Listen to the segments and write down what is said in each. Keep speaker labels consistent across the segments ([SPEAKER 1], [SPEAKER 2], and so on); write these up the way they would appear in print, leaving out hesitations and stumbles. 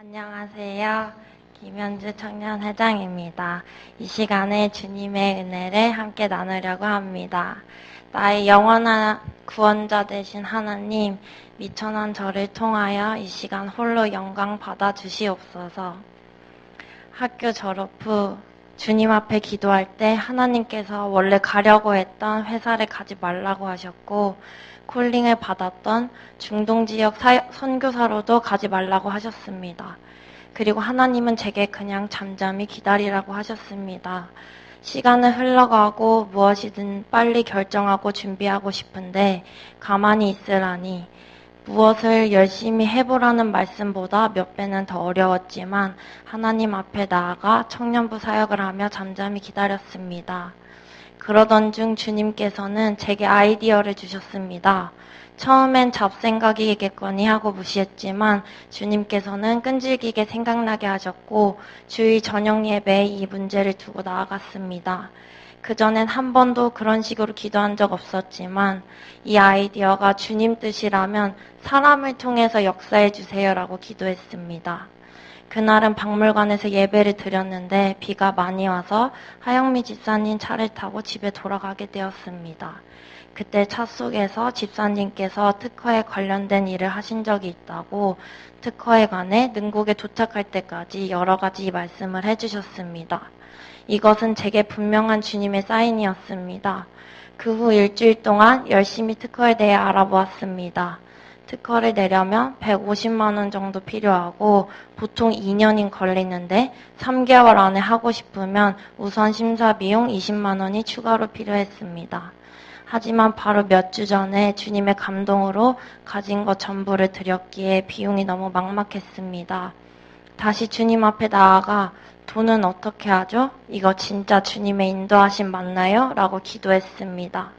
[SPEAKER 1] 안녕하세요. 김현주 청년회장입니다. 이 시간에 주님의 은혜를 함께 나누려고 합니다. 나의 영원한 구원자 되신 하나님, 미천한 저를 통하여 이 시간 홀로 영광 받아 주시옵소서. 학교 졸업 후 주님 앞에 기도할 때 하나님께서 원래 가려고 했던 회사를 가지 말라고 하셨고, 콜링을 받았던 중동 지역 선교사로도 가지 말라고 하셨습니다. 그리고 하나님은 제게 그냥 잠잠히 기다리라고 하셨습니다. 시간은 흘러가고 무엇이든 빨리 결정하고 준비하고 싶은데 가만히 있으라니, 무엇을 열심히 해보라는 말씀보다 몇 배는 더 어려웠지만 하나님 앞에 나아가 청년부 사역을 하며 잠잠히 기다렸습니다. 그러던 중 주님께서는 제게 아이디어를 주셨습니다. 처음엔 잡생각이겠거니 하고 무시했지만 주님께서는 끈질기게 생각나게 하셨고 주일 저녁 예배에 이 문제를 두고 나아갔습니다. 그전엔 한 번도 그런 식으로 기도한 적 없었지만 이 아이디어가 주님 뜻이라면 사람을 통해서 역사해 주세요라고 기도했습니다. 그날은 박물관에서 예배를 드렸는데 비가 많이 와서 하영미 집사님 차를 타고 집에 돌아가게 되었습니다. 그때 차 속에서 집사님께서 특허에 관련된 일을 하신 적이 있다고 특허에 관해 능곡에 도착할 때까지 여러 가지 말씀을 해주셨습니다. 이것은 제게 분명한 주님의 사인이었습니다. 그 후 일주일 동안 열심히 특허에 대해 알아보았습니다. 특허를 내려면 150만 원 정도 필요하고 보통 2년이 걸리는데 3개월 안에 하고 싶으면 우선 심사 비용 20만 원이 추가로 필요했습니다. 하지만 바로 몇 주 전에 주님의 감동으로 가진 것 전부를 드렸기에 비용이 너무 막막했습니다. 다시 주님 앞에 나아가 돈은 어떻게 하죠? 이거 진짜 주님의 인도하심 맞나요? 라고 기도했습니다.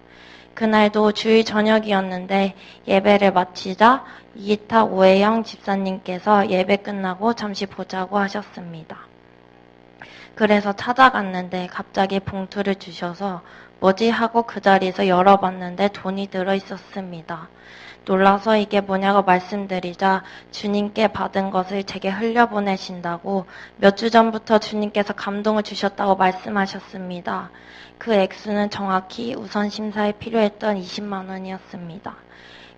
[SPEAKER 1] 그날도 주일 저녁이었는데 예배를 마치자 이기타 오해영 집사님께서 예배 끝나고 잠시 보자고 하셨습니다. 그래서 찾아갔는데 갑자기 봉투를 주셔서 뭐지 하고 그 자리에서 열어봤는데 돈이 들어있었습니다. 놀라서 이게 뭐냐고 말씀드리자 주님께 받은 것을 제게 흘려보내신다고 몇 주 전부터 주님께서 감동을 주셨다고 말씀하셨습니다. 그 액수는 정확히 우선 심사에 필요했던 20만 원이었습니다.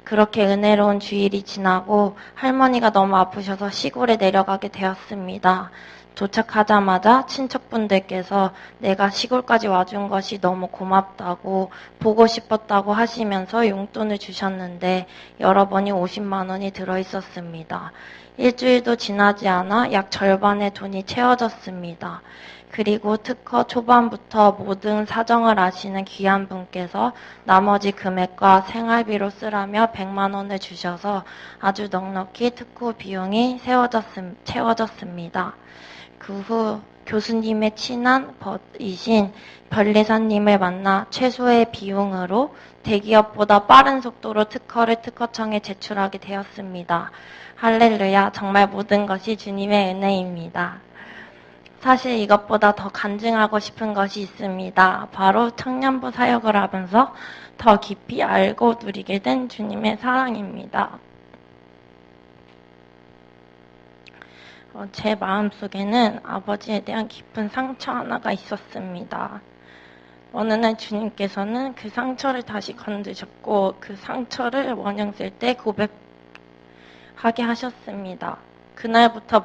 [SPEAKER 1] 그렇게 은혜로운 주일이 지나고 할머니가 너무 아프셔서 시골에 내려가게 되었습니다. 도착하자마자 친척분들께서 내가 시골까지 와준 것이 너무 고맙다고 보고 싶었다고 하시면서 용돈을 주셨는데 여러 번이 50만 원이 들어있었습니다. 일주일도 지나지 않아 약 절반의 돈이 채워졌습니다. 그리고 특허 초반부터 모든 사정을 아시는 귀한 분께서 나머지 금액과 생활비로 쓰라며 100만 원을 주셔서 아주 넉넉히 특허 비용이 채워졌습니다. 그 후 교수님의 친한 벗이신 변리사님을 만나 최소의 비용으로 대기업보다 빠른 속도로 특허를 특허청에 제출하게 되었습니다. 할렐루야, 정말 모든 것이 주님의 은혜입니다. 사실 이것보다 더 간증하고 싶은 것이 있습니다. 바로 청년부 사역을 하면서 더 깊이 알고 누리게 된 주님의 사랑입니다. 제 마음속에는 아버지에 대한 깊은 상처 하나가 있었습니다. 어느 날 주님께서는 그 상처를 다시 건드셨고 그 상처를 원형 쓸 때 고백하게 하셨습니다. 그날부터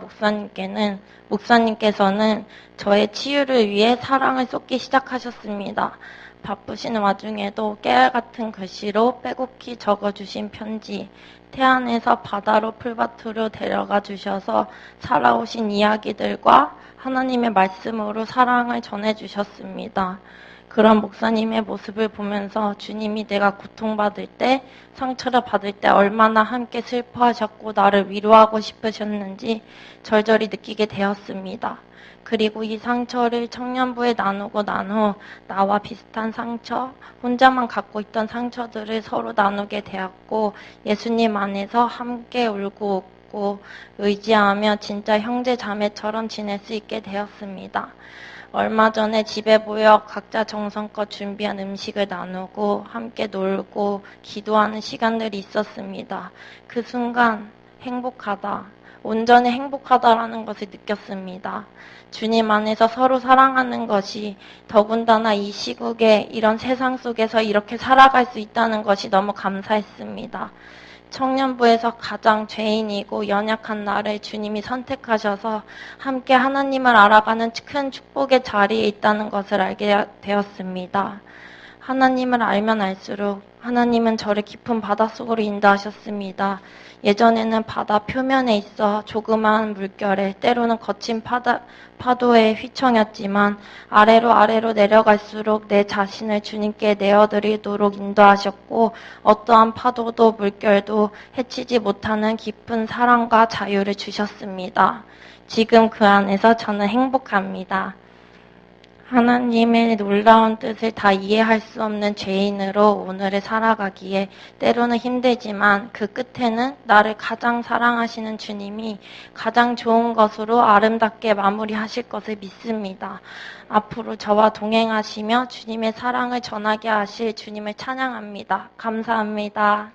[SPEAKER 1] 목사님께서는 저의 치유를 위해 사랑을 쏟기 시작하셨습니다. 바쁘신 와중에도 깨알같은 글씨로 빼곡히 적어주신 편지, 태안에서 바다로 풀밭으로 데려가 주셔서 살아오신 이야기들과 하나님의 말씀으로 사랑을 전해주셨습니다. 그런 목사님의 모습을 보면서 주님이 내가 고통받을 때, 상처를 받을 때 얼마나 함께 슬퍼하셨고 나를 위로하고 싶으셨는지 절절히 느끼게 되었습니다. 그리고 이 상처를 청년부에 나누고 난 후 나와 비슷한 상처, 혼자만 갖고 있던 상처들을 서로 나누게 되었고 예수님 안에서 함께 울고 웃고 의지하며 진짜 형제 자매처럼 지낼 수 있게 되었습니다. 얼마 전에 집에 모여 각자 정성껏 준비한 음식을 나누고 함께 놀고 기도하는 시간들이 있었습니다. 그 순간 행복하다. 온전히 행복하다라는 것을 느꼈습니다. 주님 안에서 서로 사랑하는 것이 더군다나 이 시국에 이런 세상 속에서 이렇게 살아갈 수 있다는 것이 너무 감사했습니다. 청년부에서 가장 죄인이고 연약한 나를 주님이 선택하셔서 함께 하나님을 알아가는 큰 축복의 자리에 있다는 것을 알게 되었습니다. 하나님을 알면 알수록 하나님은 저를 깊은 바닷속으로 인도하셨습니다. 예전에는 바다 표면에 있어 조그마한 물결에 때로는 거친 파도에 휘청였지만 아래로 내려갈수록 내 자신을 주님께 내어드리도록 인도하셨고 어떠한 파도도 물결도 해치지 못하는 깊은 사랑과 자유를 주셨습니다. 지금 그 안에서 저는 행복합니다. 하나님의 놀라운 뜻을 다 이해할 수 없는 죄인으로 오늘을 살아가기에 때로는 힘들지만 그 끝에는 나를 가장 사랑하시는 주님이 가장 좋은 것으로 아름답게 마무리하실 것을 믿습니다. 앞으로 저와 동행하시며 주님의 사랑을 전하게 하실 주님을 찬양합니다. 감사합니다.